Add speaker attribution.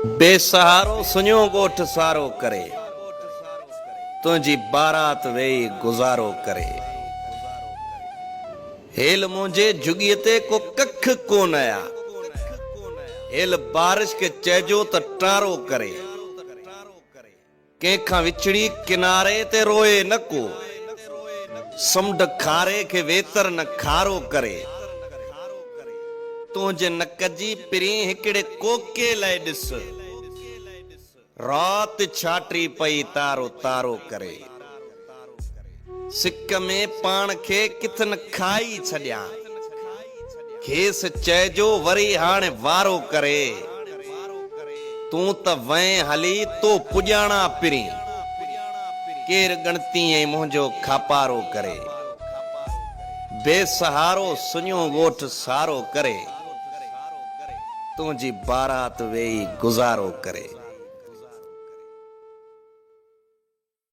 Speaker 1: बेसहारो सुञो ॻोठ सारो करे, तुंहिंजी बारात वेई गुज़ारो करे। हेल मुंहिंजे जुॻीअ ते को कख कोन आया, हेल बारिश के चइजो त टारो करे। कंहिंखां विछड़ी किनारे ते रोए न को, समुंड खारे खे वेतर न खारो करे। तुंहिंजे नक जी पिरी हिकिड़े कोके लाइ ॾिस, रात छाटी पई तारो तारो करे। सिक में पाण खे किथ न खाई छॾियां, खेसि चइजो वरी हाणे वारो करे। तूं त वहीं हली तो पुॼाणा पिरी, केर गणती ऐं मुंहिंजो खापारो करे। बेसहारो सुञो ॻोठ सारो करे, तुंहिंजी बारात वेई गुज़ारो करे।